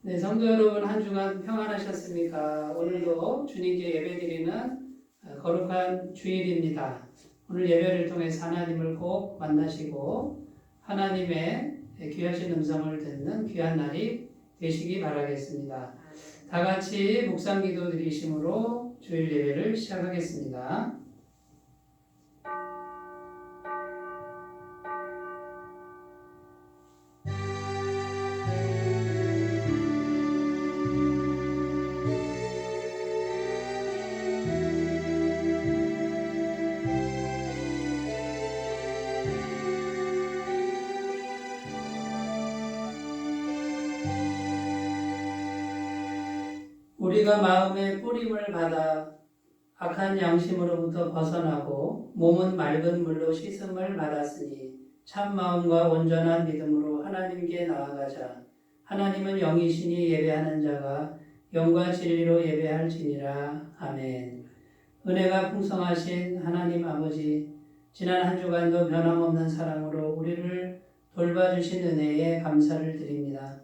네, 성도 여러분 한 주간 평안하셨습니까? 오늘도 주님께 예배드리는 거룩한 주일입니다. 오늘 예배를 통해서 하나님을 꼭 만나시고 하나님의 귀하신 음성을 듣는 귀한 날이 되시기 바라겠습니다. 다 같이 묵상기도 드리심으로 주일 예배를 시작하겠습니다. 우리가 마음의 뿌림을 받아 악한 양심으로부터 벗어나고 몸은 맑은 물로 씻음을 받았으니 참 마음과 온전한 믿음으로 하나님께 나아가자. 하나님은 영이시니 예배하는 자가 영과 진리로 예배할지니라. 아멘. 은혜가 풍성하신 하나님 아버지, 지난 한 주간도 변함없는 사랑으로 우리를 돌봐주신 은혜에 감사를 드립니다.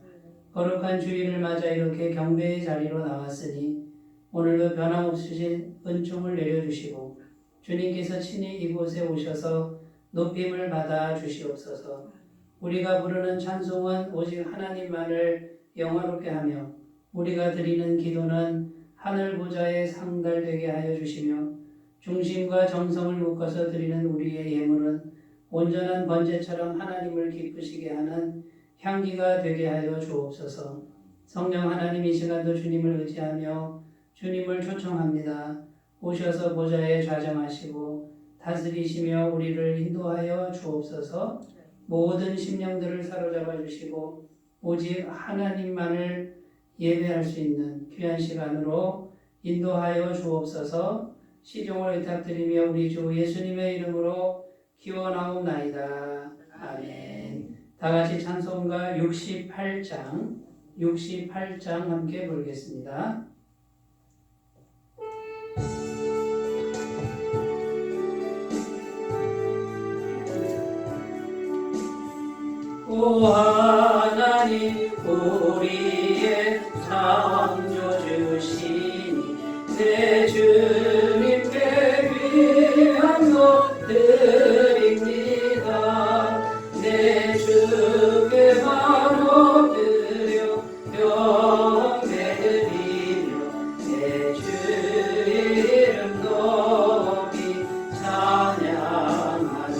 거룩한 주일을 맞아 이렇게 경배의 자리로 나왔으니 오늘도 변함없으신 은총을 내려주시고 주님께서 친히 이곳에 오셔서 높임을 받아 주시옵소서. 우리가 부르는 찬송은 오직 하나님만을 영화롭게 하며 우리가 드리는 기도는 하늘 보좌에 상달되게 하여 주시며 중심과 정성을 묶어서 드리는 우리의 예물은 온전한 번제처럼 하나님을 기쁘시게 하는 향기가 되게 하여 주옵소서. 성령 하나님, 이 시간도 주님을 의지하며 주님을 초청합니다. 오셔서 보좌에 좌정하시고 다스리시며 우리를 인도하여 주옵소서. 모든 심령들을 사로잡아 주시고 오직 하나님만을 예배할 수 있는 귀한 시간으로 인도하여 주옵소서. 시종을 의탁드리며 우리 주 예수님의 이름으로 기원하옵나이다. 아멘. 다 같이 찬송가 68장 함께 부르겠습니다. 오 하나님, 우리의 창조주시니 내 주님께 귀한 것 드립니다. 내 주께 바로 드려 경배드리며 내 주의 이름 높이 찬양하네.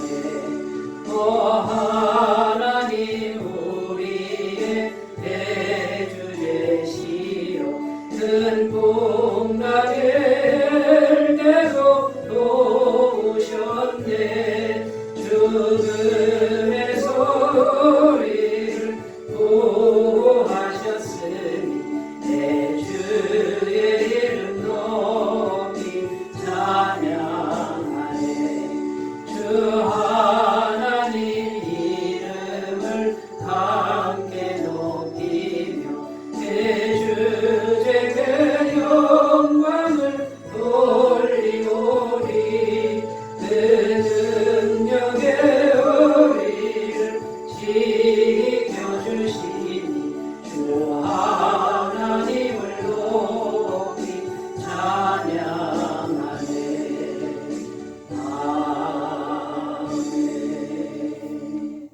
오 하나님, 우리의 대주 되시어 큰 풍랑일 때도 도우셨네. 죽음의 소리를 보호하셨으니 내 주의 이름 높이 찬양하네. 주 하나님 이름을 함께 높이며 대주제께 영광을 돌리오리. 그 능력의 우리를 지켜주시니 주 하나님을 높이 찬양하네. 아멘.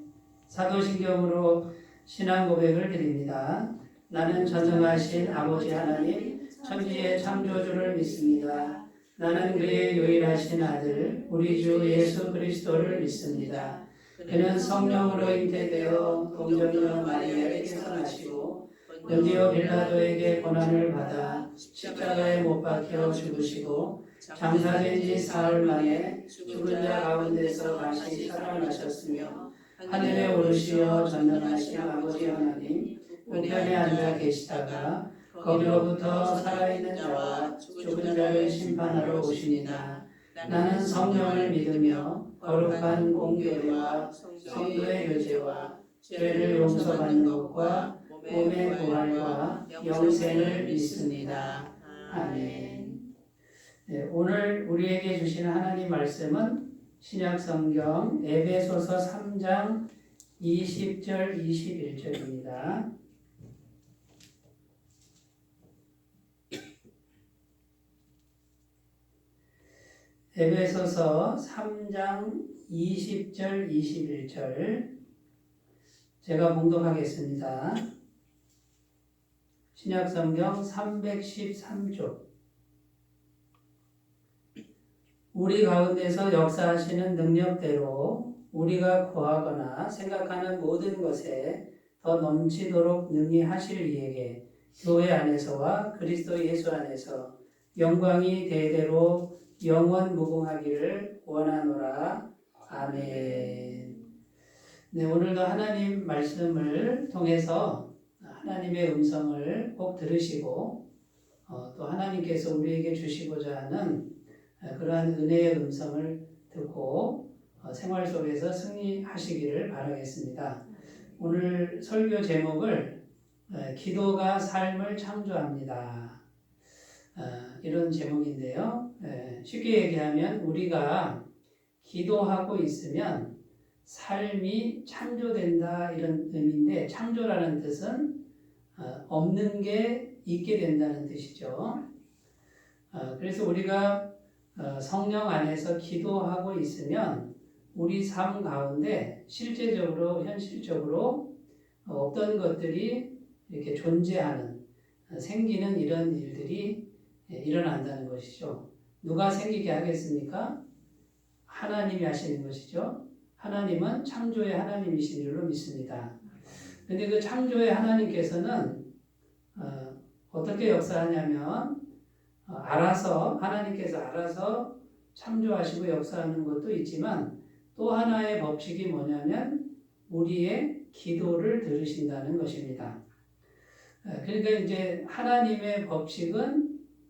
사도신경으로 신앙 고백을 드립니다. 나는 전능하신 아버지 하나님, 천지의 창조주를 믿습니다. 나는 그의 유일하신 아들 우리 주 예수 그리스도를 믿습니다. 그는 성령으로 잉태되어 동정녀 마리아에게서 나시고 본디오 빌라도에게 고난을 받아 십자가에 못 박혀 죽으시고 장사된 지 사흘 만에 죽은 자 가운데서 다시 살아나셨으며 하늘에 오르시어 전능하신 아버지 하나님 우편에 앉아 계시다가 거기로부터 살아있는 자와 죽은 자를 심판하러 오시니라. 나는 성령을 믿으며 거룩한 공교회와 성도의 교제와 죄를 용서받는 것과 몸의 부활과 영생을 믿습니다. 아멘. 네, 오늘 우리에게 주시는 하나님 말씀은 신약성경 에베소서 3장 20절 21절입니다. 에베소서 3장 20절 21절 제가 봉독하겠습니다. 신약성경 313쪽. 우리 가운데서 역사하시는 능력대로 우리가 구하거나 생각하는 모든 것에 더 넘치도록 능히 하실 이에게 교회 안에서와 그리스도 예수 안에서 영광이 대대로 영원 무궁하기를 원하노라. 아멘. 네, 오늘도 하나님 말씀을 통해서 하나님의 음성을 꼭 들으시고 또 하나님께서 우리에게 주시고자 하는 그러한 은혜의 음성을 듣고 생활 속에서 승리하시기를 바라겠습니다. 오늘 설교 제목을 기도가 삶을 창조합니다. 이런 제목인데요. 쉽게 얘기하면 우리가 기도하고 있으면 삶이 창조된다 이런 의미인데, 창조라는 뜻은 없는 게 있게 된다는 뜻이죠. 그래서 우리가 성령 안에서 기도하고 있으면 우리 삶 가운데 실제적으로 현실적으로 어떤 것들이 이렇게 존재하는 생기는 이런 일들이 일어난다는 것이죠. 누가 생기게 하겠습니까? 하나님이 하시는 것이죠. 하나님은 창조의 하나님이신 줄로 믿습니다. 그런데 그 창조의 하나님께서는 어떻게 역사하냐면 하나님께서 알아서 창조하시고 역사하는 것도 있지만 또 하나의 법칙이 뭐냐면 우리의 기도를 들으신다는 것입니다. 그러니까 이제 하나님의 법칙은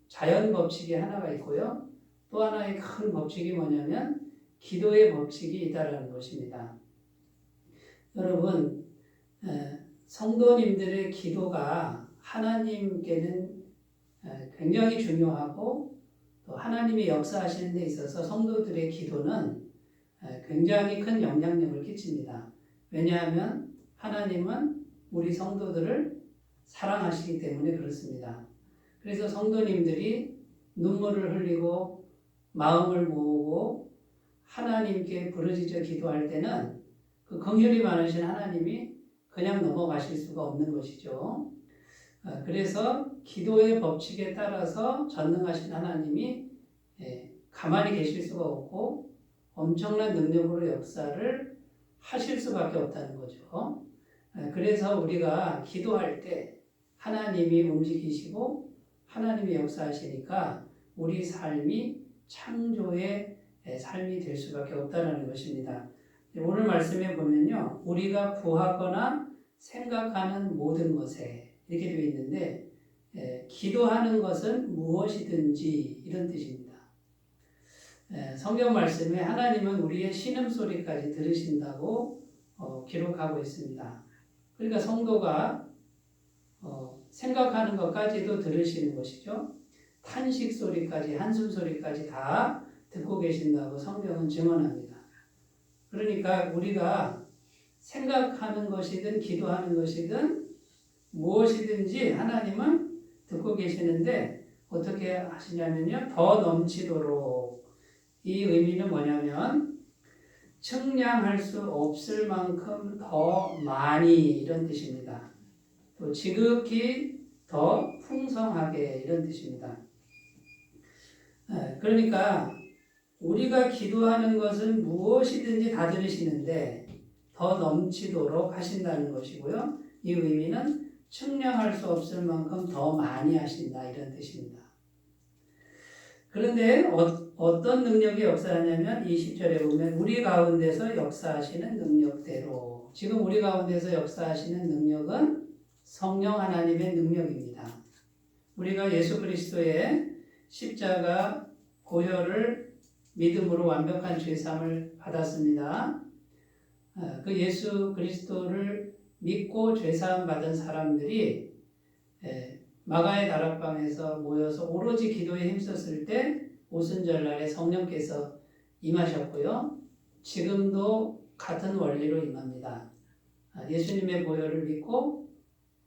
자연 법칙이 하나가 있고요. 또 하나의 큰 법칙이 뭐냐면 기도의 법칙이 있다라는 것입니다. 여러분, 성도님들의 기도가 하나님께는 굉장히 중요하고 또 하나님이 역사하시는 데 있어서 성도들의 기도는 굉장히 큰 영향력을 끼칩니다. 왜냐하면 하나님은 우리 성도들을 사랑하시기 때문에 그렇습니다. 그래서 성도님들이 눈물을 흘리고 마음을 모으고 하나님께 부르짖어 기도할 때는 그 긍휼이 많으신 하나님이 그냥 넘어가실 수가 없는 것이죠. 그래서 기도의 법칙에 따라서 전능하신 하나님이 가만히 계실 수가 없고 엄청난 능력으로 역사를 하실 수밖에 없다는 거죠. 그래서 우리가 기도할 때 하나님이 움직이시고 하나님이 역사하시니까 우리 삶이 창조의 삶이 될 수밖에 없다는 것입니다. 오늘 말씀에 보면요, 우리가 구하거나 생각하는 모든 것에 이렇게 되어 있는데 기도하는 것은 무엇이든지 이런 뜻입니다. 성경 말씀에 하나님은 우리의 신음소리까지 들으신다고 기록하고 있습니다. 그러니까 성도가 생각하는 것까지도 들으시는 것이죠. 탄식 소리까지, 한숨 소리까지 다 듣고 계신다고 성경은 증언합니다. 그러니까 우리가 생각하는 것이든 기도하는 것이든 무엇이든지 하나님은 듣고 계시는데 어떻게 하시냐면요, 더 넘치도록. 이 의미는 뭐냐면 측량할 수 없을 만큼 더 많이 이런 뜻입니다. 또 지극히 더 풍성하게 이런 뜻입니다. 그러니까 우리가 기도하는 것은 무엇이든지 다 들으시는데 더 넘치도록 하신다는 것이고요. 이 의미는 측량할 수 없을 만큼 더 많이 하신다 이런 뜻입니다. 그런데 어떤 능력이 역사하냐면 20절에 보면 우리 가운데서 역사하시는 능력대로. 지금 우리 가운데서 역사하시는 능력은 성령 하나님의 능력입니다. 우리가 예수 그리스도의 십자가 보혈을 믿음으로 완벽한 죄사함을 받았습니다. 그 예수 그리스도를 믿고 죄사함 받은 사람들이 마가의 다락방에서 모여서 오로지 기도에 힘썼을 때 오순절날에 성령께서 임하셨고요. 지금도 같은 원리로 임합니다. 예수님의 보혈을 믿고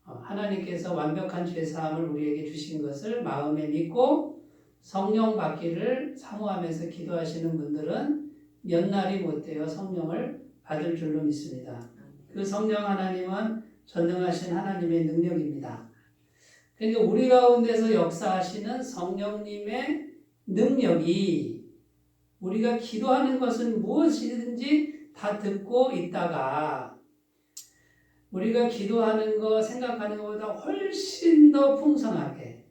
하나님께서 완벽한 죄사함을 우리에게 주신 것을 마음에 믿고 성령 받기를 사모하면서 기도하시는 분들은 몇 날이 못되어 성령을 받을 줄로 믿습니다. 그 성령 하나님은 전능하신 하나님의 능력입니다. 그러니까 우리 가운데서 역사하시는 성령님의 능력이 우리가 기도하는 것은 무엇이든지 다 듣고 있다가 우리가 기도하는 거 생각하는 것보다 훨씬 더 풍성하게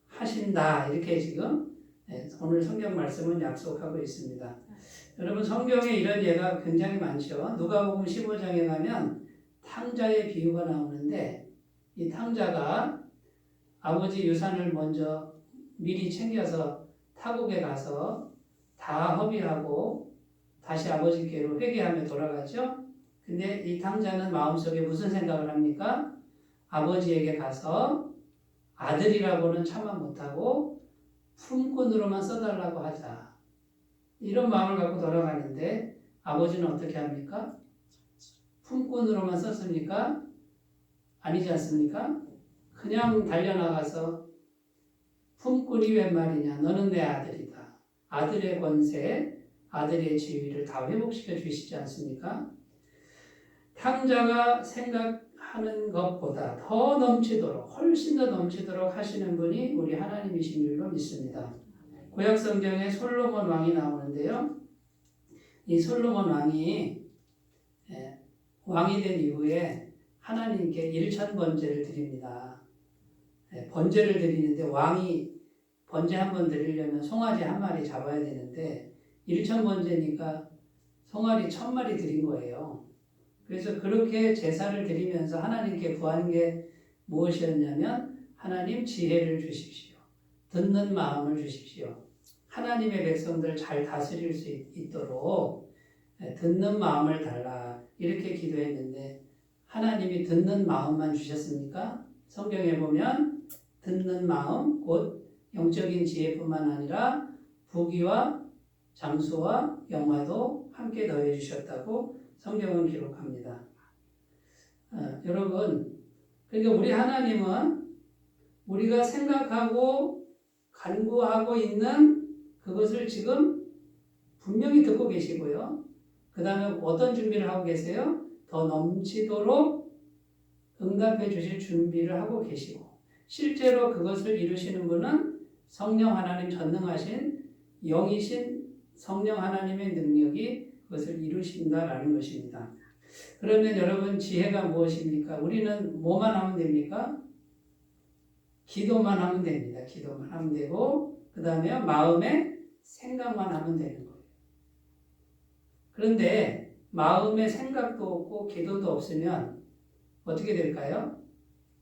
하신다. 이렇게 지금 오늘 성경 말씀은 약속하고 있습니다. 여러분 성경에 이런 예가 굉장히 많죠. 누가복음 15장에 가면 탕자의 비유가 나오는데 이 탕자가 아버지 유산을 먼저 미리 챙겨서 타국에 가서 다 허비하고 다시 아버지께로 회개하며 돌아가죠. 근데 이 탕자는 마음속에 무슨 생각을 합니까? 아버지에게 가서 아들이라고는 차마 못하고 품꾼으로만 써달라고 하자. 이런 마음을 갖고 돌아가는데 아버지는 어떻게 합니까? 품꾼으로만 썼습니까? 아니지 않습니까? 그냥 달려나가서 품꾼이 웬 말이냐? 너는 내 아들이다. 아들의 권세, 아들의 지위를 다 회복시켜 주시지 않습니까? 탕자가 생각하는 것보다 더 넘치도록 훨씬 더 넘치도록 하시는 분이 우리 하나님이신 줄로 믿습니다. 구약 성경에 솔로몬 왕이 나오는데요. 이 솔로몬 왕이 왕이 된 이후에 하나님께 1천 번제를 드립니다. 번제를 드리는데 왕이 번제 한 번 드리려면 송아지 한 마리 잡아야 되는데 1천 번제니까 송아지 1000마리 드린 거예요. 그래서 그렇게 제사를 드리면서 하나님께 구하는 게 무엇이었냐면 하나님 지혜를 주십시오. 듣는 마음을 주십시오. 하나님의 백성들을 잘 다스릴 수 있도록 듣는 마음을 달라. 이렇게 기도했는데 하나님이 듣는 마음만 주셨습니까? 성경에 보면 듣는 마음, 곧 영적인 지혜뿐만 아니라 부귀와 장수와 영화도 함께 더해 주셨다고 성경은 기록합니다. 여러분, 그러니까 우리 하나님은 우리가 생각하고 간구하고 있는 그것을 지금 분명히 듣고 계시고요. 그 다음에 어떤 준비를 하고 계세요? 더 넘치도록 응답해 주실 준비를 하고 계시고 실제로 그것을 이루시는 분은 성령 하나님 전능하신 영이신 성령 하나님의 능력이 그것을 이루신다라는 것입니다. 그러면 여러분 지혜가 무엇입니까? 우리는 뭐만 하면 됩니까? 기도만 하면 됩니다. 기도만 하면 되고 그 다음에 마음에 생각만 하면 되는 거예요. 그런데 마음에 생각도 없고 기도도 없으면 어떻게 될까요?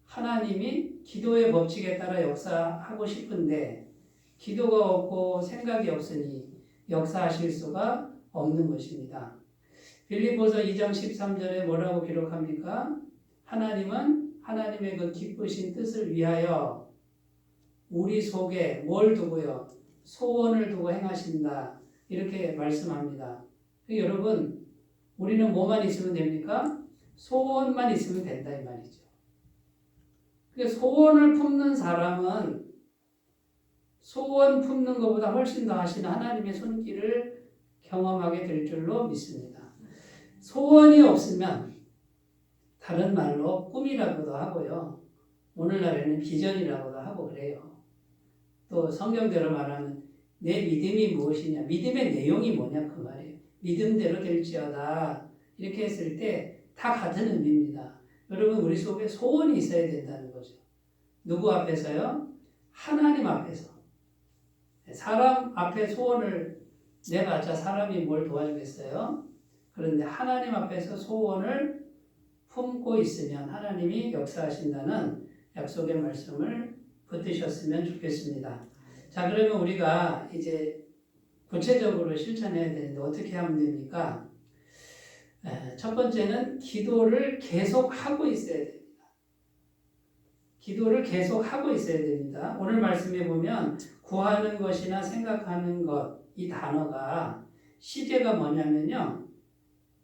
하나님이 기도의 법칙에 따라 역사하고 싶은데 기도가 없고 생각이 없으니 역사하실 수가 없는 것입니다. 빌립보서 2장 13절에 뭐라고 기록합니까? 하나님은 하나님의 그 기쁘신 뜻을 위하여 우리 속에 뭘 두고요? 소원을 두고 행하신다. 이렇게 말씀합니다. 여러분, 우리는 뭐만 있으면 됩니까? 소원만 있으면 된다 이 말이죠. 소원을 품는 사람은 소원 품는 것보다 훨씬 더 하시는 하나님의 손길을 경험하게 될 줄로 믿습니다. 소원이 없으면 다른 말로 꿈이라고도 하고요. 오늘날에는 비전이라고도 하고 그래요. 또 성경대로 말하면 내 믿음이 무엇이냐, 믿음의 내용이 뭐냐 그 말이에요. 믿음대로 될지어다 이렇게 했을 때 다 같은 의미입니다. 여러분 우리 속에 소원이 있어야 된다는 거죠. 누구 앞에서요? 하나님 앞에서. 사람 앞에 소원을 내봤자 사람이 뭘 도와주겠어요? 그런데 하나님 앞에서 소원을 품고 있으면 하나님이 역사하신다는 약속의 말씀을 붙드셨으면 좋겠습니다. 자, 그러면 우리가 이제 구체적으로 실천해야 되는데 어떻게 하면 됩니까? 첫 번째는 기도를 계속 하고 있어야 됩니다. 기도를 계속 하고 있어야 됩니다. 오늘 말씀에 보면 구하는 것이나 생각하는 것, 이 단어가 시제가 뭐냐면요.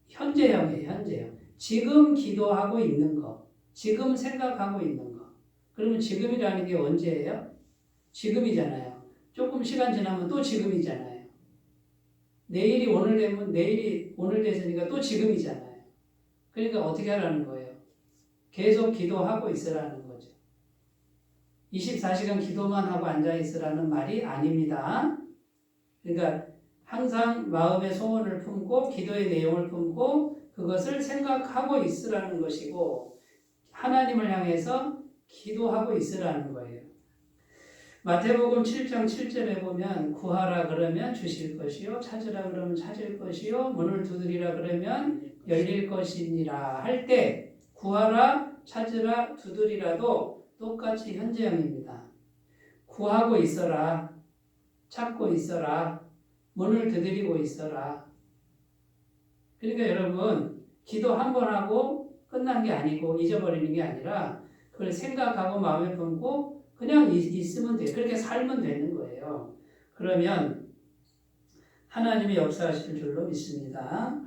현재형이에요. 현재형. 지금 기도하고 있는 거, 지금 생각하고 있는 거. 그러면 지금이라는 게 언제예요? 지금이잖아요. 조금 시간 지나면 또 지금이잖아요. 내일이 오늘 되면 내일이 오늘 됐으니까 또 지금이잖아요. 그러니까 어떻게 하라는 거예요? 계속 기도하고 있으라는 거죠. 24시간 기도만 하고 앉아 있으라는 말이 아닙니다. 그러니까 항상 마음의 소원을 품고 기도의 내용을 품고 그것을 생각하고 있으라는 것이고 하나님을 향해서 기도하고 있으라는 거예요. 마태복음 7장 7절에 보면 구하라 그러면 주실 것이요 찾으라 그러면 찾을 것이요 문을 두드리라 그러면 열릴 것이니라 할 때 구하라 찾으라 두드리라도 똑같이 현재형입니다. 구하고 있어라 찾고 있어라 문을 두드리고 있어라. 그러니까 여러분 기도 한 번 하고 끝난 게 아니고 잊어버리는 게 아니라 그걸 생각하고 마음에 품고 그냥 있으면 돼요. 그렇게 살면 되는 거예요. 그러면 하나님이 역사하실 줄로 믿습니다.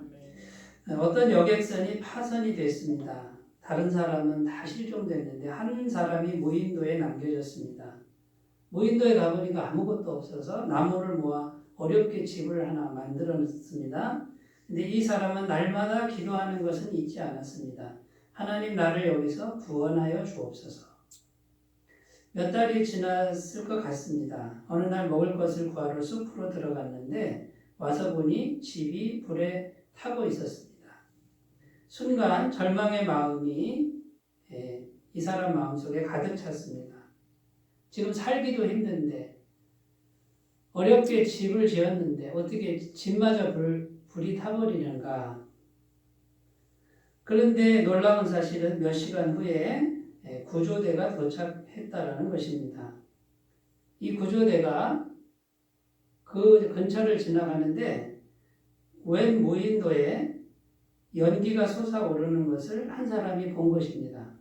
어떤 여객선이 파선이 됐습니다. 다른 사람은 다 실종됐는데 한 사람이 무인도에 남겨졌습니다. 무인도에 가보니까 아무것도 없어서 나무를 모아 어렵게 집을 하나 만들었습니다. 근데 이 사람은 날마다 기도하는 것은 잊지 않았습니다. 하나님 나를 여기서 구원하여 주옵소서. 몇 달이 지났을 것 같습니다. 어느 날 먹을 것을 구하러 숲으로 들어갔는데 와서 보니 집이 불에 타고 있었습니다. 순간 절망의 마음이 이 사람 마음속에 가득 찼습니다. 지금 살기도 힘든데 어렵게 집을 지었는데 어떻게 집마저 불이 타버리는가. 그런데 놀라운 사실은 몇 시간 후에 구조대가 도착했다라는 것입니다. 이 구조대가 그 근처를 지나가는데 웬 무인도에 연기가 솟아오르는 것을 한 사람이 본 것입니다.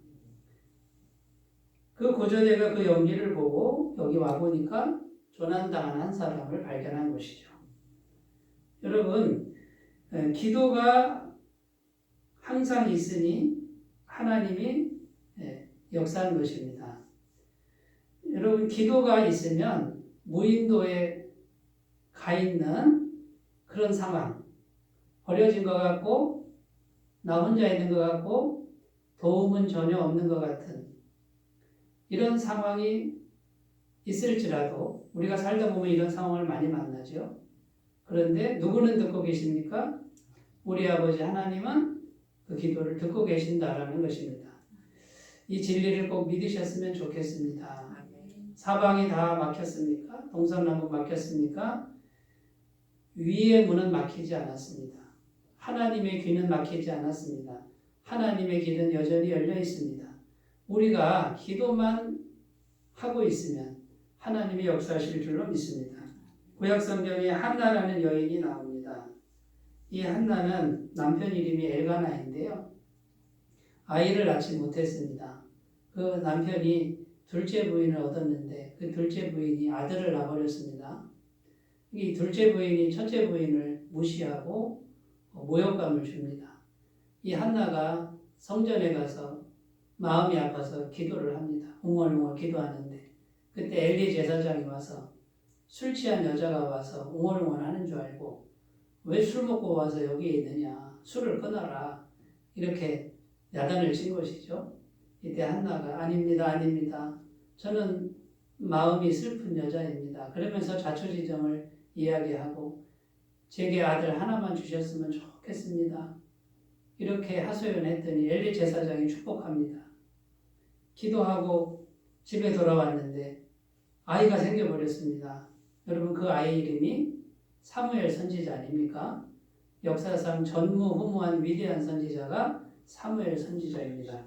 그 구조대가 그 연기를 보고 여기 와보니까 조난당한 한 사람을 발견한 것이죠. 여러분, 기도가 항상 있으니 하나님이 역사하는 것입니다. 여러분 기도가 있으면 무인도에 가 있는 그런 상황, 버려진 것 같고 나 혼자 있는 것 같고 도움은 전혀 없는 것 같은 이런 상황이 있을지라도 우리가 살다 보면 이런 상황을 많이 만나죠. 그런데 누구는 듣고 계십니까? 우리 아버지 하나님은 그 기도를 듣고 계신다라는 것입니다. 이 진리를 꼭 믿으셨으면 좋겠습니다. 사방이 다 막혔습니까? 동서남북 막혔습니까? 위의 문은 막히지 않았습니다. 하나님의 귀는 막히지 않았습니다. 하나님의 길은 여전히 열려 있습니다. 우리가 기도만 하고 있으면 하나님이 역사하실 줄로 믿습니다. 구약성경에 한나라는 여인이 나옵니다. 이 한나는 남편 이름이 엘가나인데요. 아이를 낳지 못했습니다. 그 남편이 둘째 부인을 얻었는데 그 둘째 부인이 아들을 낳아버렸습니다. 이 둘째 부인이 첫째 부인을 무시하고 모욕감을 줍니다. 이 한나가 성전에 가서 마음이 아파서 기도를 합니다. 웅얼웅얼 기도하는데 그때 엘리 제사장이 와서 술 취한 여자가 와서 웅얼웅얼 하는 줄 알고 왜 술 먹고 와서 여기에 있느냐, 술을 끊어라, 이렇게 야단을 친 것이죠. 이때 한나가 아닙니다. 저는 마음이 슬픈 여자입니다. 그러면서 자초지정을 이야기하고 제게 아들 하나만 주셨으면 좋겠습니다. 이렇게 하소연했더니 엘리 제사장이 축복합니다. 기도하고 집에 돌아왔는데 아이가 생겨버렸습니다. 여러분 그 아이 이름이 사무엘 선지자 아닙니까? 역사상 전무후무한 위대한 선지자가 사무엘 선지자입니다.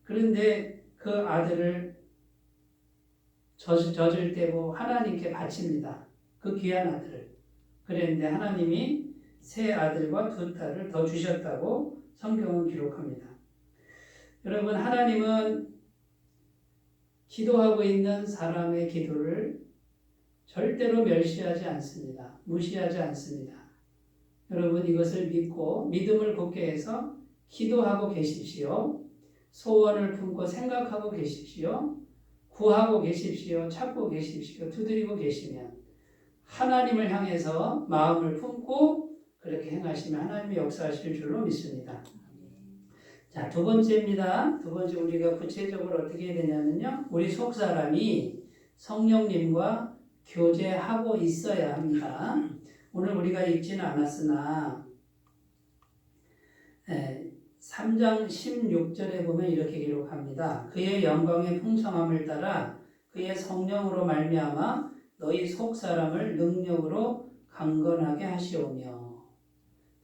그런데 그 아들을 젖을 떼고 하나님께 바칩니다. 그 귀한 아들을. 그랬는데 하나님이 세 아들과 두 딸을 더 주셨다고 성경은 기록합니다. 여러분 하나님은 기도하고 있는 사람의 기도를 절대로 멸시하지 않습니다. 무시하지 않습니다. 여러분 이것을 믿고 믿음을 굳게 해서 기도하고 계십시오. 소원을 품고 생각하고 계십시오. 구하고 계십시오. 찾고 계십시오. 두드리고 계시면 하나님을 향해서 마음을 품고 그렇게 행하시면 하나님이 역사하실 줄로 믿습니다. 자, 두 번째입니다. 두 번째 우리가 구체적으로 어떻게 해야 되냐면요. 우리 속사람이 성령님과 교제하고 있어야 합니다. 오늘 우리가 읽지는 않았으나 3장 16절에 보면 이렇게 기록합니다. 그의 영광의 풍성함을 따라 그의 성령으로 말미암아 너희 속사람을 능력으로 강건하게 하시오며.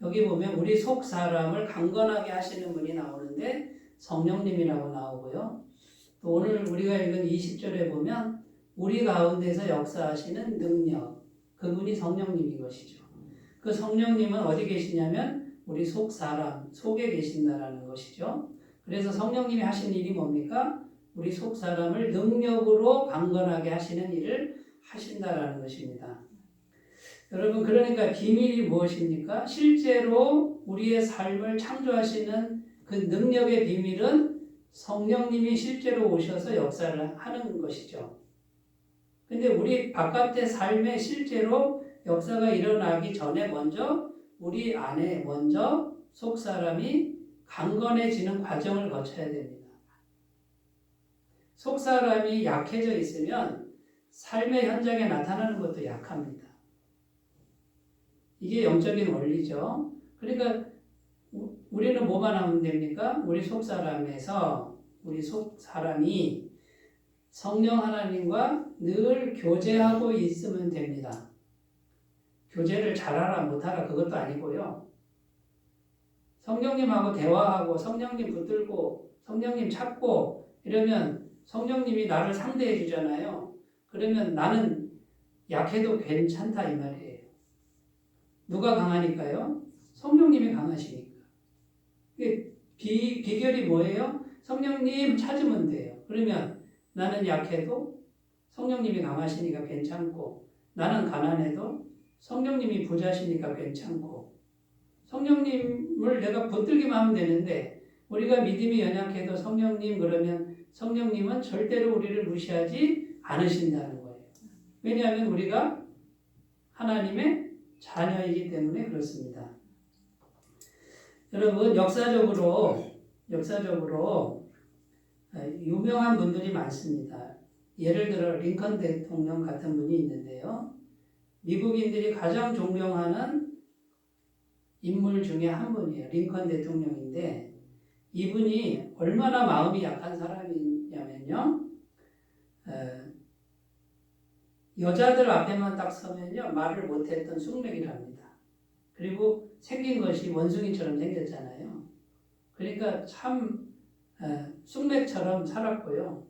여기 보면 우리 속사람을 강건하게 하시는 분이 나오는데 성령님이라고 나오고요. 또 오늘 우리가 읽은 20절에 보면 우리 가운데서 역사하시는 능력, 그분이 성령님인 것이죠. 그 성령님은 어디 계시냐면 우리 속사람, 속에 계신다라는 것이죠. 그래서 성령님이 하시는 일이 뭡니까? 우리 속사람을 능력으로 강건하게 하시는 일을 하신다라는 것입니다. 여러분, 그러니까 비밀이 무엇입니까? 실제로 우리의 삶을 창조하시는 그 능력의 비밀은 성령님이 실제로 오셔서 역사를 하는 것이죠. 근데 우리 바깥의 삶에 실제로 역사가 일어나기 전에 먼저 우리 안에 먼저 속사람이 강건해지는 과정을 거쳐야 됩니다. 속사람이 약해져 있으면 삶의 현장에 나타나는 것도 약합니다. 이게 영적인 원리죠. 그러니까 우리는 뭐만 하면 됩니까? 우리 속사람에서 우리 속사람이 성령 하나님과 늘 교제하고 있으면 됩니다. 교제를 잘하라 못하라 그것도 아니고요. 성령님하고 대화하고 성령님 붙들고 성령님 찾고 이러면 성령님이 나를 상대해 주잖아요. 그러면 나는 약해도 괜찮다 이 말이에요. 누가 강하니까요? 성령님이 강하시니까. 비결이 뭐예요? 성령님 찾으면 돼요. 그러면 나는 약해도 성령님이 강하시니까 괜찮고 나는 가난해도 성령님이 부자시니까 괜찮고 성령님을 내가 붙들기만 하면 되는데 우리가 믿음이 연약해도 성령님 그러면 성령님은 절대로 우리를 무시하지 않으신다는 거예요. 왜냐하면 우리가 하나님의 자녀이기 때문에 그렇습니다. 여러분 역사적으로 유명한 분들이 많습니다. 예를 들어 링컨 대통령 같은 분이 있는데요. 미국인들이 가장 존경하는 인물 중에 한 분이에요. 링컨 대통령인데 이분이 얼마나 마음이 약한 사람이냐면요. 여자들 앞에만 딱 서면요. 말을 못했던 숙맥이랍니다. 그리고 생긴 것이 원숭이처럼 생겼잖아요. 그러니까 참 숙맥처럼 살았고요.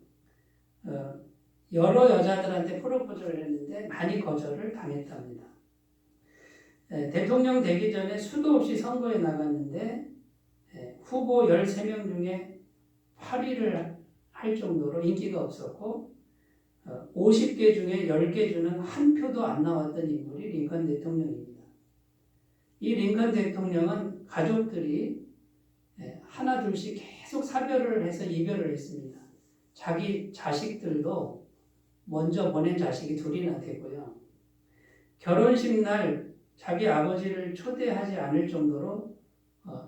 여러 여자들한테 프로포즈를 했는데 많이 거절을 당했답니다. 대통령 되기 전에 수도 없이 선거에 나갔는데 후보 13명 중에 8위를 할 정도로 인기가 없었고 50개 중에 10개 주는 한 표도 안 나왔던 인물이 링컨 대통령입니다. 이 링컨 대통령은 가족들이 하나 둘씩 계속 사별을 해서 이별을 했습니다. 자기 자식들도 먼저 보낸 자식이 둘이나 되고요. 결혼식 날 자기 아버지를 초대하지 않을 정도로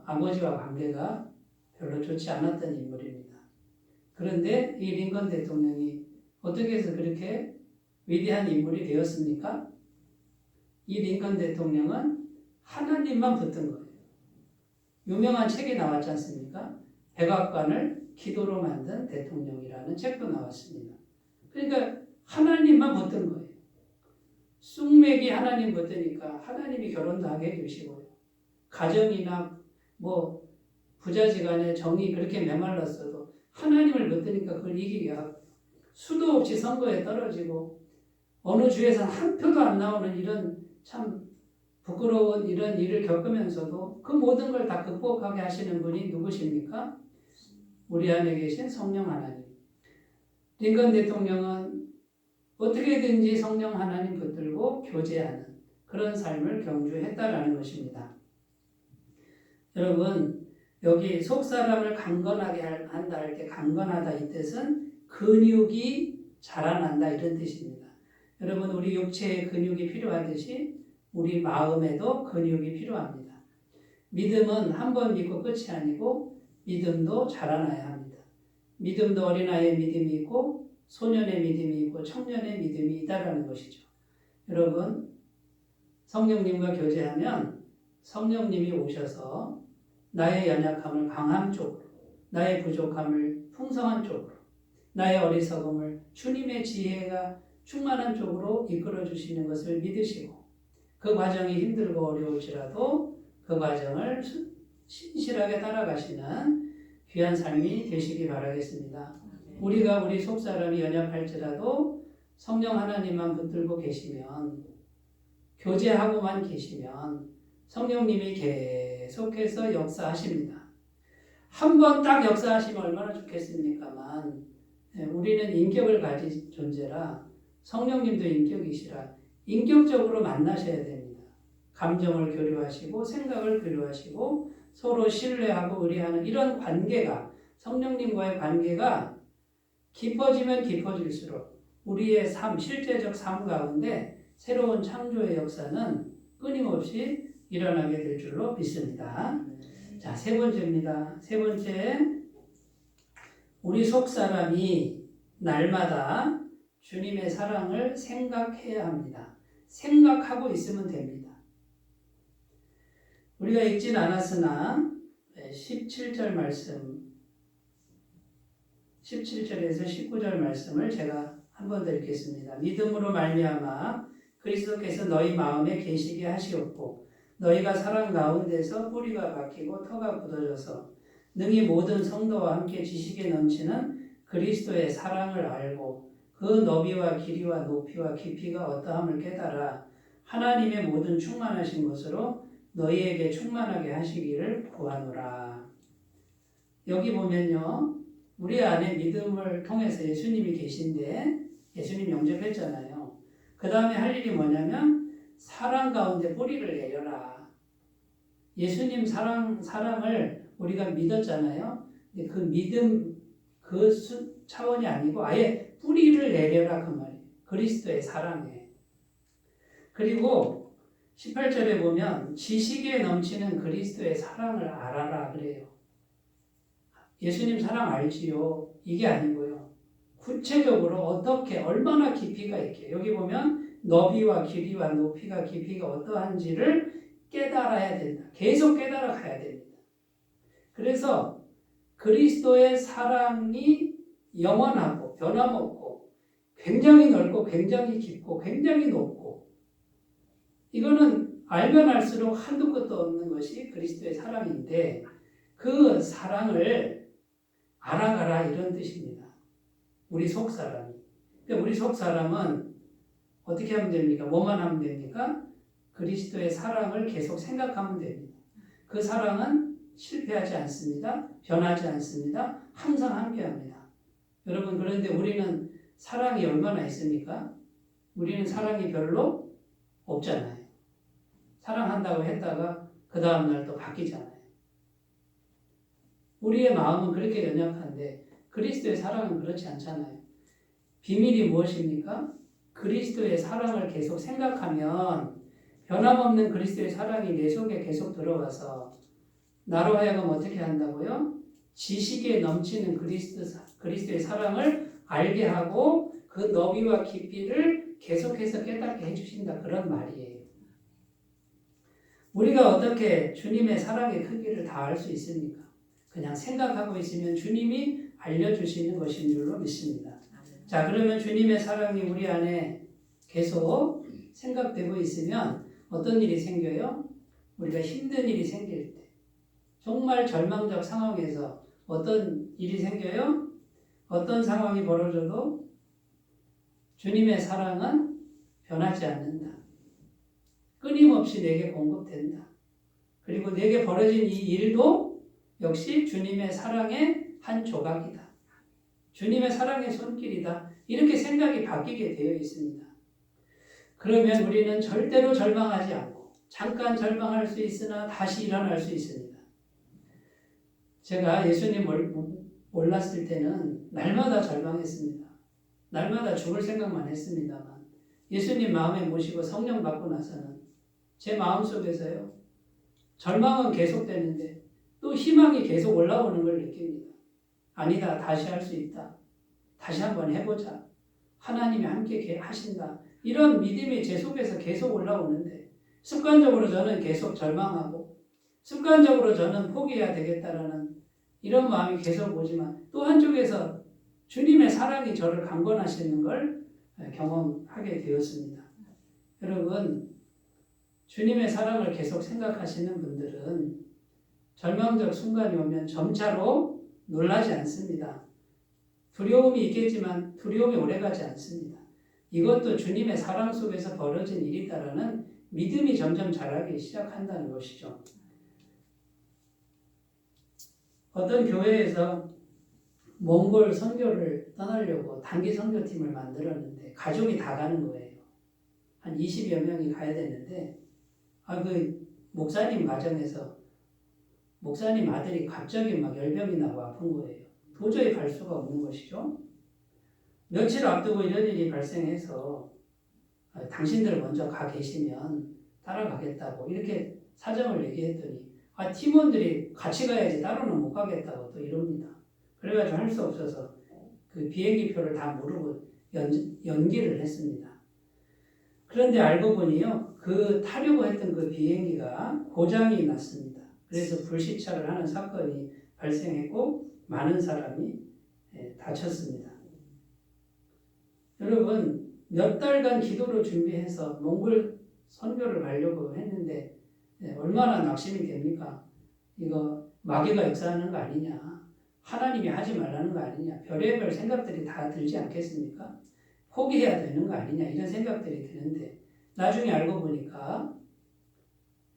아버지와 관계가 별로 좋지 않았던 인물입니다. 그런데 이 링컨 대통령이 어떻게 해서 그렇게 위대한 인물이 되었습니까? 이 링컨 대통령은 하나님만 붙든 거예요. 유명한 책이 나왔지 않습니까? 백악관을 기도로 만든 대통령이라는 책도 나왔습니다. 그러니까 하나님만 붙든 거예요. 쑥맥이 하나님 붙으니까 하나님이 결혼도 하게 해주시고요. 가정이나 뭐 부자지간의 정이 그렇게 메말랐어도 하나님을 붙으니까 그걸 이기게 하고 수도 없이 선거에 떨어지고 어느 주에서는 한 표도 안 나오는 이런 참 부끄러운 이런 일을 겪으면서도 그 모든 걸 다 극복하게 하시는 분이 누구십니까? 우리 안에 계신 성령 하나님. 링컨 대통령은 어떻게든지 성령 하나님 붙들고 교제하는 그런 삶을 경주했다라는 것입니다. 여러분 여기 속사람을 강건하게 한다 할 때 강건하다 이 뜻은 근육이 자라난다 이런 뜻입니다. 여러분 우리 육체에 근육이 필요하듯이 우리 마음에도 근육이 필요합니다. 믿음은 한 번 믿고 끝이 아니고 믿음도 자라나야 합니다. 믿음도 어린아이의 믿음이 있고 소년의 믿음이 있고 청년의 믿음이 있다라는 것이죠. 여러분 성령님과 교제하면 성령님이 오셔서 나의 연약함을 강함 쪽으로, 나의 부족함을 풍성한 쪽으로, 나의 어리석음을 주님의 지혜가 충만한 쪽으로 이끌어 주시는 것을 믿으시고 그 과정이 힘들고 어려울지라도 그 과정을 신실하게 따라가시는 귀한 삶이 되시기 바라겠습니다. 우리가 우리 속사람이 연약할지라도 성령 하나님만 붙들고 계시면, 교제하고만 계시면 성령님이 계속해서 역사하십니다. 한 번 딱 역사하시면 얼마나 좋겠습니까만 우리는 인격을 가진 존재라 성령님도 인격이시라 인격적으로 만나셔야 됩니다. 감정을 교류하시고 생각을 교류하시고 서로 신뢰하고 의뢰하는 이런 관계가, 성령님과의 관계가 깊어지면 깊어질수록 우리의 삶, 실제적 삶 가운데 새로운 창조의 역사는 끊임없이 일어나게 될 줄로 믿습니다. 자, 세 번째입니다. 세 번째, 우리 속 사람이 날마다 주님의 사랑을 생각해야 합니다. 생각하고 있으면 됩니다. 우리가 읽진 않았으나 17절 말씀, 17절에서 19절 말씀을 제가 한 번 더 읽겠습니다. 믿음으로 말미암아 그리스도께서 너희 마음에 계시게 하시었고 너희가 사랑 가운데서 뿌리가 박히고 터가 굳어져서 능히 모든 성도와 함께 지식에 넘치는 그리스도의 사랑을 알고 그 너비와 길이와 높이와 깊이가 어떠함을 깨달아 하나님의 모든 충만하신 것으로 너희에게 충만하게 하시기를 구하노라. 여기 보면요, 우리 안에 믿음을 통해서 예수님이 계신데 예수님 영접했잖아요. 그 다음에 할 일이 뭐냐면 사랑 가운데 뿌리를 내려라. 예수님 사랑을 우리가 믿었잖아요. 그 믿음 그 차원이 아니고 아예 뿌리를 내려라 그 말이에요. 그리스도의 사랑에. 그리고 18절에 보면 지식에 넘치는 그리스도의 사랑을 알아라 그래요. 예수님 사랑 알지요? 이게 아니고요. 구체적으로 어떻게 얼마나 깊이가 있게 여기 보면 너비와 길이와 높이가 깊이가 어떠한지를 깨달아야 된다. 계속 깨달아 가야 됩니다. 그래서 그리스도의 사랑이 영원하고 변함없고 굉장히 넓고 굉장히 깊고 굉장히 높고 이거는 알면 알수록 한도 끝도 없는 것이 그리스도의 사랑인데 그 사랑을 알아가라 이런 뜻입니다. 우리 속사람이. 그러니까 우리 속사람은 어떻게 하면 됩니까? 뭐만 하면 됩니까? 그리스도의 사랑을 계속 생각하면 됩니다. 그 사랑은 실패하지 않습니다. 변하지 않습니다. 항상 함께합니다. 여러분 그런데 우리는 사랑이 얼마나 있습니까? 우리는 사랑이 별로 없잖아요. 사랑한다고 했다가 그 다음날 또 바뀌잖아요. 우리의 마음은 그렇게 연약한데 그리스도의 사랑은 그렇지 않잖아요. 비밀이 무엇입니까? 그리스도의 사랑을 계속 생각하면 변함없는 그리스도의 사랑이 내 속에 계속 들어가서 나로 하여금 어떻게 한다고요? 지식에 넘치는 그리스도의 사랑을 알게 하고 그 너비와 깊이를 계속해서 깨닫게 해주신다. 그런 말이에요. 우리가 어떻게 주님의 사랑의 크기를 다 알 수 있습니까? 그냥 생각하고 있으면 주님이 알려주시는 것인 줄로 믿습니다. 자, 그러면 주님의 사랑이 우리 안에 계속 생각되고 있으면 어떤 일이 생겨요? 우리가 힘든 일이 생길 때, 정말 절망적 상황에서 어떤 일이 생겨요? 어떤 상황이 벌어져도 주님의 사랑은 변하지 않는다. 끊임없이 내게 공급된다. 그리고 내게 벌어진 이 일도 역시 주님의 사랑의 한 조각이다. 주님의 사랑의 손길이다. 이렇게 생각이 바뀌게 되어 있습니다. 그러면 우리는 절대로 절망하지 않고 잠깐 절망할 수 있으나 다시 일어날 수 있습니다. 제가 예수님 몰랐을 때는 날마다 절망했습니다. 날마다 죽을 생각만 했습니다만 예수님 마음에 모시고 성령 받고 나서는 제 마음속에서요. 절망은 계속되는데 또 희망이 계속 올라오는 걸 느낍니다. 아니다. 다시 할 수 있다. 다시 한번 해보자. 하나님이 함께 하신다. 이런 믿음이 제 속에서 계속 올라오는데 습관적으로 저는 계속 절망하고 습관적으로 저는 포기해야 되겠다라는 이런 마음이 계속 오지만 또 한쪽에서 주님의 사랑이 저를 강권하시는 걸 경험하게 되었습니다. 여러분, 주님의 사랑을 계속 생각하시는 분들은 절망적 순간이 오면 점차로 놀라지 않습니다. 두려움이 있겠지만 두려움이 오래가지 않습니다. 이것도 주님의 사랑 속에서 벌어진 일이다라는 믿음이 점점 자라기 시작한다는 것이죠. 어떤 교회에서 몽골 선교를 떠나려고 단기 선교팀을 만들었는데 가족이 다 가는 거예요. 한 20여 명이 가야 되는데 그 목사님 가정에서 목사님 아들이 갑자기 막 열병이 나고 아픈 거예요. 도저히 갈 수가 없는 것이죠. 며칠 앞두고 이런 일이 발생해서 당신들 먼저 가 계시면 따라가겠다고 이렇게 사정을 얘기했더니 팀원들이 같이 가야지 따로는 못 가겠다고 또 이럽니다. 그래가지고 할 수 없어서 그 비행기 표를 다 모르고 연기를 했습니다. 그런데 알고 보니요, 그 타려고 했던 그 비행기가 고장이 났습니다. 그래서 불시착을 하는 사건이 발생했고 많은 사람이 다쳤습니다. 여러분, 몇 달간 기도로 준비해서 몽골 선교를 가려고 했는데 얼마나 낙심이 됩니까? 이거 마귀가 역사하는 거 아니냐? 하나님이 하지 말라는 거 아니냐? 별의별 생각들이 다 들지 않겠습니까? 포기해야 되는 거 아니냐? 이런 생각들이 드는데 나중에 알고 보니까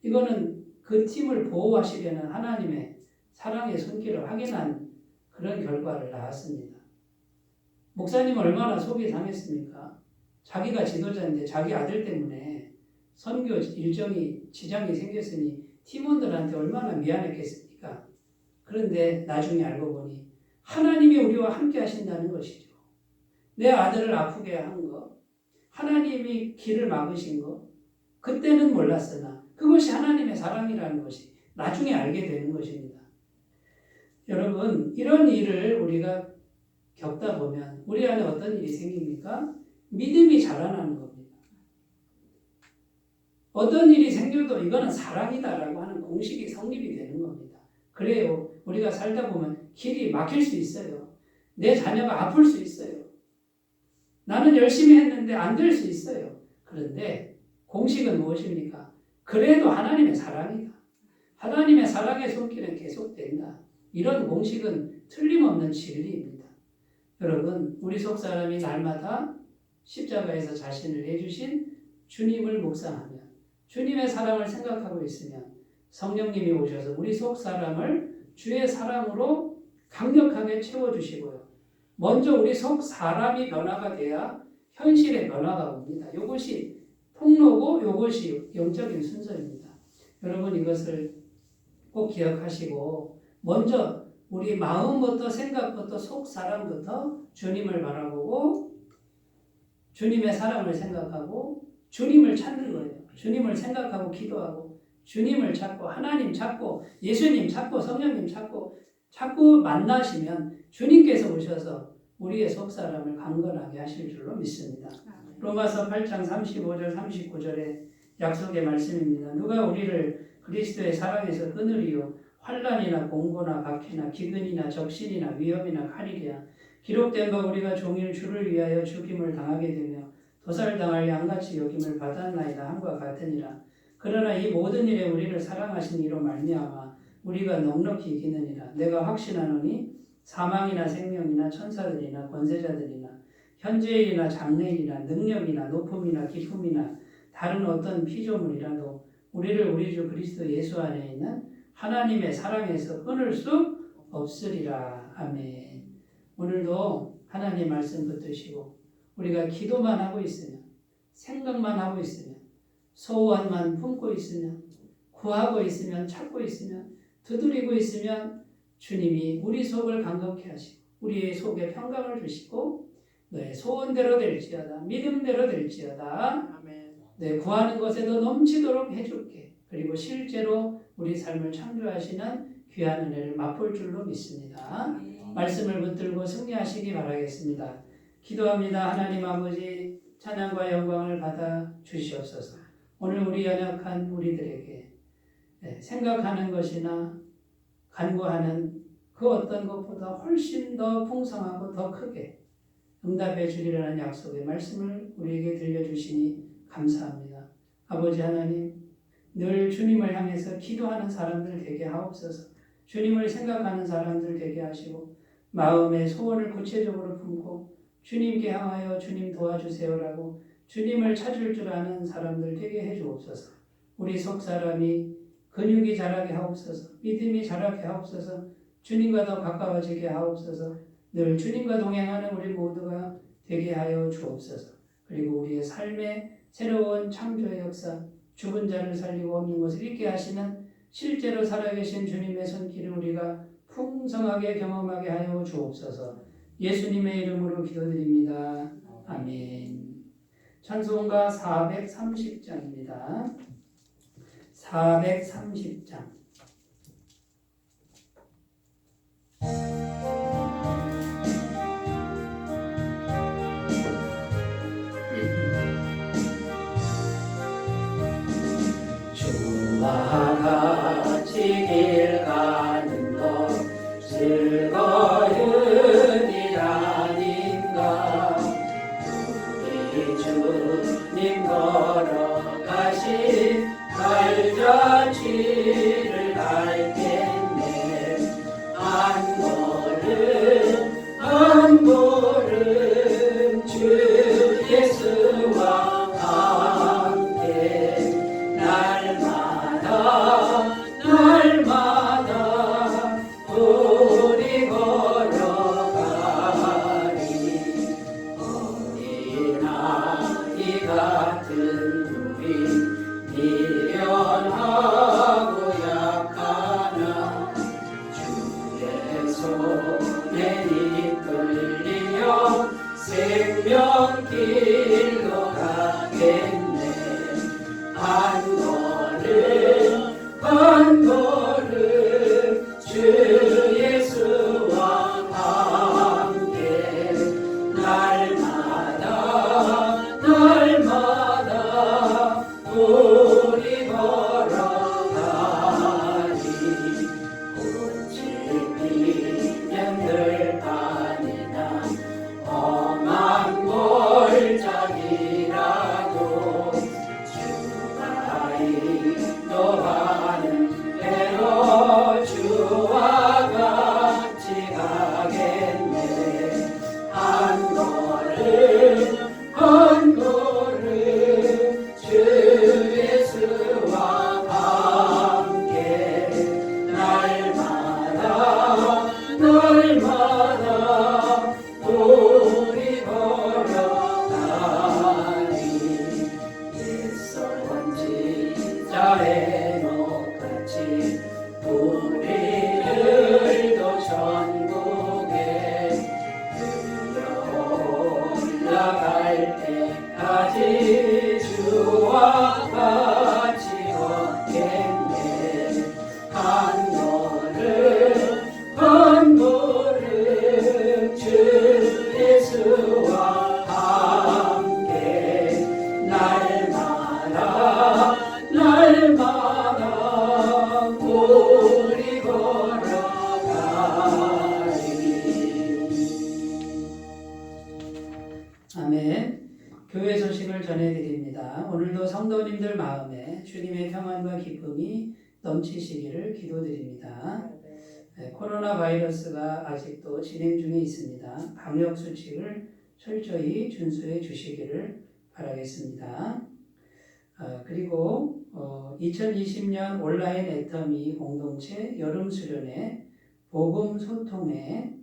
이거는 그 팀을 보호하시려는 하나님의 사랑의 손길을 확인한 그런 결과를 낳았습니다. 목사님은 얼마나 속이 상했습니까? 자기가 지도자인데 자기 아들 때문에 선교 일정이 지장이 생겼으니 팀원들한테 얼마나 미안했겠습니까? 그런데 나중에 알고 보니 하나님이 우리와 함께 하신다는 것이죠. 내 아들을 아프게 한 거, 하나님이 길을 막으신 거, 그때는 몰랐으나 그것이 하나님의 사랑이라는 것이 나중에 알게 되는 것입니다. 여러분, 이런 일을 우리가 겪다 보면 우리 안에 어떤 일이 생깁니까? 믿음이 자라나는 겁니다. 어떤 일이 생겨도 이거는 사랑이다라고 하는 공식이 성립이 되는 겁니다. 그래요. 우리가 살다 보면 길이 막힐 수 있어요. 내 자녀가 아플 수 있어요. 나는 열심히 했는데 안 될 수 있어요. 그런데 공식은 무엇입니까? 그래도 하나님의 사랑이다. 하나님의 사랑의 손길은 계속된다. 이런 공식은 틀림없는 진리입니다. 여러분, 우리 속 사람이 날마다 십자가에서 자신을 내주신 주님을 묵상하며 주님의 사랑을 생각하고 있으면 성령님이 오셔서 우리 속 사람을 주의 사랑으로 강력하게 채워주시고요. 먼저 우리 속 사람이 변화가 돼야 현실의 변화가 옵니다. 이것이 통로고 이것이 영적인 순서입니다. 여러분, 이것을 꼭 기억하시고 먼저 우리 마음부터 생각부터 속 사람부터 주님을 바라보고 주님의 사랑을 생각하고 주님을 찾는 거예요. 주님을 생각하고 기도하고 주님을 찾고 하나님 찾고 예수님 찾고 성령님 찾고 자꾸 만나시면 주님께서 오셔서 우리의 속사람을 강건하게 하실 줄로 믿습니다. 로마서 8장 35절 39절의 약속의 말씀입니다. 누가 우리를 그리스도의 사랑에서 끊으리요? 환난이나 공고나 박해나 기근이나 적신이나 위험이나 칼이랴. 기록된 바 우리가 종일 주를 위하여 죽임을 당하게 되며 도살당할 양같이 여김을 받았나이다 함과 같으니라. 그러나 이 모든 일에 우리를 사랑하신 이로 말미암아 우리가 넉넉히 이기느니라. 내가 확신하노니 사망이나 생명이나 천사들이나 권세자들이나 현재일이나 장래일이나 능력이나 높음이나 기품이나 다른 어떤 피조물이라도 우리를 우리 주 그리스도 예수 안에 있는 하나님의 사랑에서 끊을 수 없으리라. 아멘. 오늘도 하나님 말씀 붙드시고 우리가 기도만 하고 있으면 생각만 하고 있으면 소원만 품고 있으면 구하고 있으면 찾고 있으면 두드리고 있으면 주님이 우리 속을 감격케 하시고 우리의 속에 평강을 주시고 너의 소원대로 될지어다. 믿음대로 될지어다. 아멘. 내 구하는 것에도 넘치도록 해줄게. 그리고 실제로 우리 삶을 창조하시는 귀한 은혜를 맛볼 줄로 믿습니다. 말씀을 붙들고 승리하시기 바라겠습니다. 기도합니다. 하나님 아버지, 찬양과 영광을 받아 주시옵소서. 오늘 우리 연약한 우리들에게 생각하는 것이나 간구하는 그 어떤 것보다 훨씬 더 풍성하고 더 크게 응답해 주리라는 약속의 말씀을 우리에게 들려주시니 감사합니다. 아버지 하나님, 늘 주님을 향해서 기도하는 사람들 되게 하옵소서. 주님을 생각하는 사람들 되게 하시고 마음의 소원을 구체적으로 품고 주님께 향하여 주님 도와주세요라고 주님을 찾을 줄 아는 사람들 되게 해주옵소서. 우리 속사람이 근육이 자라게 하옵소서. 믿음이 자라게 하옵소서. 주님과 더 가까워지게 하옵소서. 늘 주님과 동행하는 우리 모두가 되게 하여 주옵소서. 그리고 우리의 삶의 새로운 창조의 역사, 죽은 자를 살리고 없는 것을 잊게 하시는 실제로 살아계신 주님의 손길을 우리가 풍성하게 경험하게 하여 주옵소서. 예수님의 이름으로 기도드립니다. 아멘. 찬송가 430장입니다. 430장. 주와 같이 길 가는 것 즐거운 일 아닌가. 우리 주님 걸어가신 발자취를 밟겠네. 한 걸음 한 걸음 주 예수와 함께 날마다 우리 걸어가리. 어린아이 같은 우리 미련하고 약하나 주의 손에 이끌리며 생명길로 가겠네. 한 걸음 주 예수와 함께 날마다 우리 걸어가리. 꽃이 피면 들판이나 험한 골짜기라도 주가 인도하는 대로 주와 같이 가겠네. 한 걸음 주 예수와 함께 날마다 우리 걸어가리. 옛선 지자 해놓같이 우리들도 천국에 올라갈 때까지 주와 같이 걷겠네. 한 걸음 주 예수와 함께 날마다 우리 걸어가리. 아멘. 교회 소식을 전해드립니다. 오늘도 성도님들 마음에 주님의 평안과 기쁨이 넘치시기를 기도드립니다. 코로나 바이러스가 아직도 진행 중에 있습니다. 방역 수칙을 철저히 준수해 주시기를 바라겠습니다. 그리고 2020년 온라인 애터미 공동체 여름 수련회 복음 소통회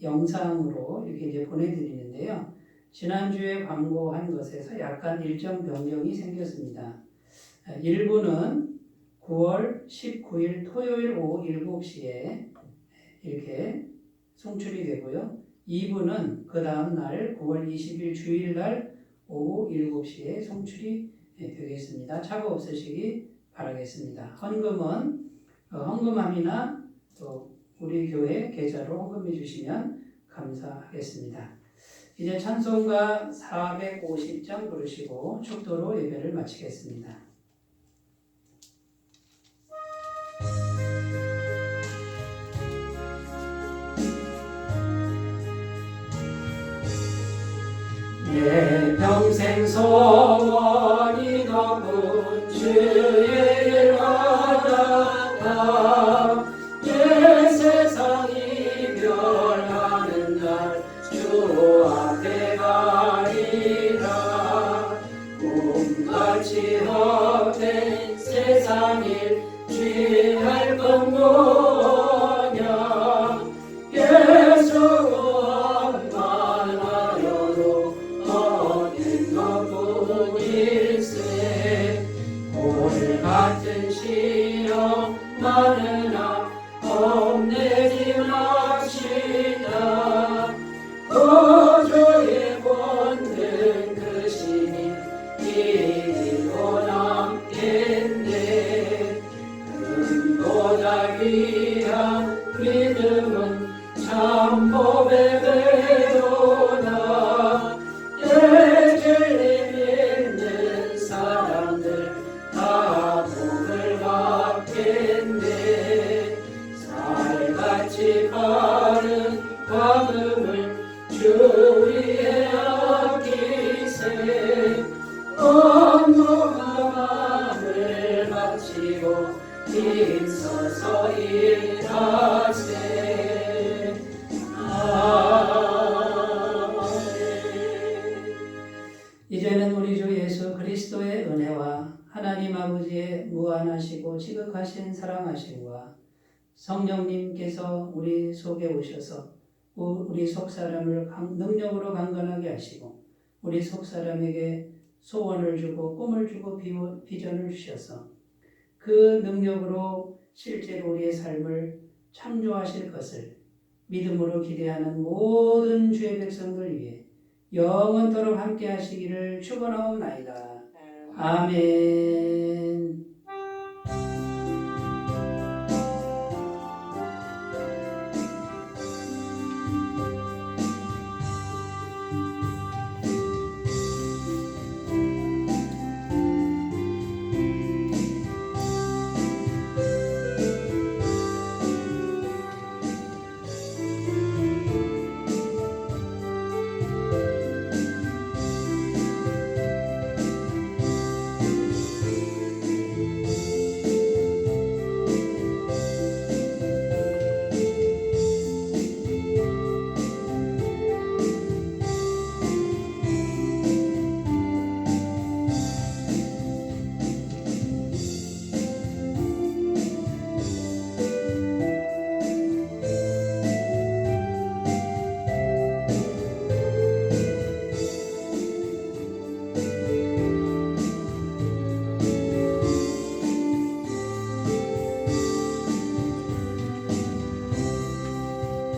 영상으로 이렇게 이제 보내드리는데요. 지난주에 광고한 것에서 약간 일정 변경이 생겼습니다. 일부는 9월 19일 토요일 오후 7시에 이렇게 송출이 되고요. 2부는 그 다음 날 9월 20일 주일날 오후 7시에 송출이 되겠습니다. 착오 없으시기 바라겠습니다. 헌금은 헌금함이나 또 우리 교회 계좌로 헌금해 주시면 감사하겠습니다. 이제 찬송가 450장 부르시고 축도로 예배를 마치겠습니다. 내 평생 소원이 높은 주의 일 하다가 내 세상이 변하는 날 주 앞에 가리라. 꿈같이 헛된 세상 일 취할 것 뭐냐. 예수 원망하여도 얻는 것뿐일세. 오늘 같은 시험 많으나 겁내지 맙시다. 구주의 본능 그 신이 이기고 남겠네. 금보다 귀한 믿음은 참 법의 배도다. 내 진리 믿는 사람들 다 복을 받겠네. 살같이 바른 과금을 주 위에 아끼세. 온몸과 마음을 바치고 힘써서 일하세. 아멘. 이제는 우리 주 예수 그리스도의 은혜와 하나님 아버지의 무한하시고 지극하신 사랑하심과 성령님께서 우리 속에 오셔서 우리 속사람을 능력으로 강건하게 하시고 우리 속사람에게 소원을 주고 꿈을 주고 비전을 주셔서 그 능력으로 실제로 우리의 삶을 창조하실 것을 믿음으로 기대하는 모든 주의 백성들 위해 영원토록 함께 하시기를 축원하옵나이다. 아멘.